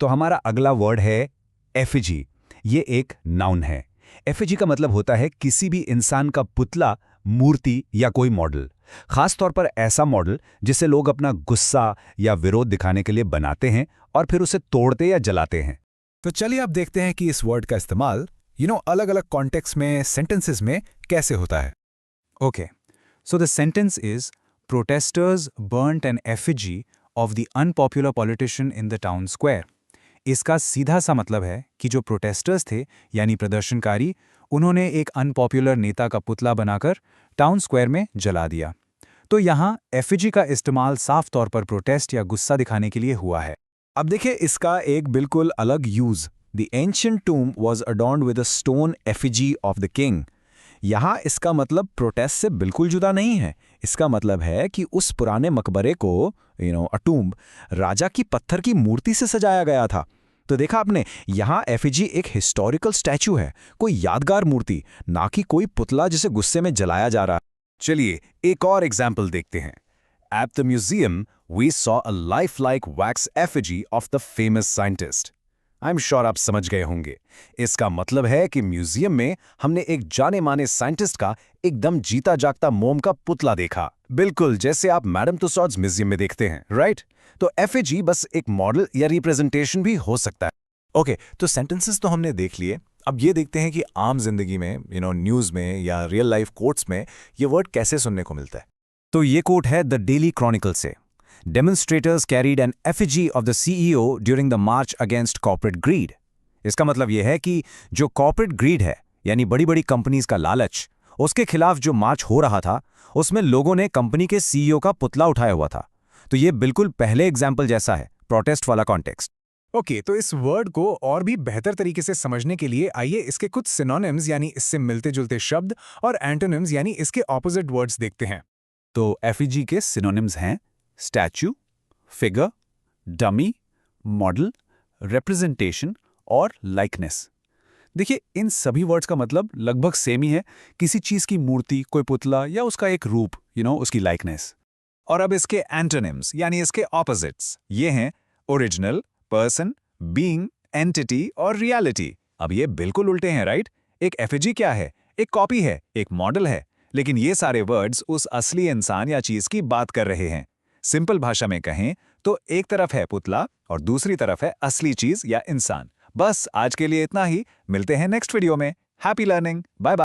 तो हमारा अगला वर्ड है एफिजी। ये एक नाउन है। एफिजी का मतलब होता है किसी भी इंसान का पुतला, मूर्ति या कोई मॉडल। खास तौर पर ऐसा मॉडल जिसे लोग अपना गुस्सा या विरोध दिखाने के लिए बनाते हैं और फिर उसे तोड़ते या जलाते हैं। तो चलिए अब देखते हैं कि इस वर्ड का इस्तेमाल अलग अलग कॉन्टेक्स्ट में, सेंटेंसेस में कैसे होता है। Okay, so the sentence is protesters burnt an effigy of the unpopular politician in the town square. इसका सीधा सा मतलब है कि जो प्रोटेस्टर्स थे यानी प्रदर्शनकारी, उन्होंने एक अनपॉपुलर नेता का पुतला बनाकर टाउन स्क्वायर में जला दिया। तो यहाँ एफिजी का इस्तेमाल साफ तौर पर प्रोटेस्ट या गुस्सा दिखाने के लिए हुआ है। अब देखिए इसका एक बिल्कुल अलग use. The ancient tomb was adorned with a stone effigy of the king. यहाँ इसका मतलब प्रोटेस्ट से बिल्कुल जुदा नहीं है। इसका मतलब है कि उस पुराने मकबरे को अ टूम्ब राजा की पत्थर की मूर्ति से सजाया गया था। तो देखा आपने, यहाँ एफिजी एक हिस्टोरिकल स्टैचू है, कोई यादगार मूर्ति, ना कि कोई पुतला जिसे गुस्से में जलाया जा रहा। चलिए एक और एग्जाम्पल देखते हैं। At the museum, we saw a lifelike wax effigy of the famous scientist. I'm sure आप समझ गए होंगे। इसका मतलब है कि म्यूजियम में हमने एक जाने माने साइंटिस्ट का एकदम जीता जागता मोम का पुतला देखा, बिल्कुल जैसे आप मैडम तुसाड्स म्यूजियम में देखते हैं, राइट? तो एफिजी बस एक मॉडल या रिप्रेजेंटेशन भी हो सकता है। ओके, तो सेंटेंसेस तो हमने देख लिए। अब ये देखते हैं कि आम जिंदगी में न्यूज़ में या रियल लाइफ कोट्स में ये वर्ड कैसे सुनने को मिलता है। तो ये कोट है द डेली क्रॉनिकल से। Demonstrators carried an effigy of the CEO during the march against corporate greed. इसका मतलब यह है कि जो कॉर्पोरेट ग्रीड है यानी बड़ी बड़ी कंपनीज का लालच, उसके खिलाफ जो मार्च हो रहा था उसमें लोगों ने कंपनी के सीईओ का पुतला उठाया हुआ था। तो ये बिल्कुल पहले एग्जाम्पल जैसा है, प्रोटेस्ट वाला कॉन्टेक्स्ट। ओके, तो इस वर्ड को और भी बेहतर तरीके से समझने के लिए आइए इसके कुछ सिनोनिम्स यानी इससे मिलते जुलते शब्द और एंटोनिम्स यानी इसके ऑपोजिट वर्ड्स देखते हैं। तो एफिजी के सिनोनिम्स हैं statue, figure, dummy, model, representation और लाइकनेस। देखिए इन सभी वर्ड्स का मतलब लगभग सेम ही है, किसी चीज की मूर्ति, कोई पुतला या उसका एक रूप, उसकी लाइकनेस। और अब इसके एंटोनिम्स यानी इसके ऑपोजिट्स ये हैं ओरिजिनल, पर्सन, बीइंग, एंटिटी और रियलिटी। अब ये बिल्कुल उल्टे हैं, राइट? एक एफिजी क्या है? एक कॉपी है, एक मॉडल है, लेकिन ये सारे वर्ड्स उस असली इंसान या चीज की बात कर रहे हैं। सिंपल भाषा में कहें तो एक तरफ है पुतला और दूसरी तरफ है असली चीज या इंसान। बस आज के लिए इतना ही, मिलते हैं नेक्स्ट वीडियो में। Happy learning, bye bye.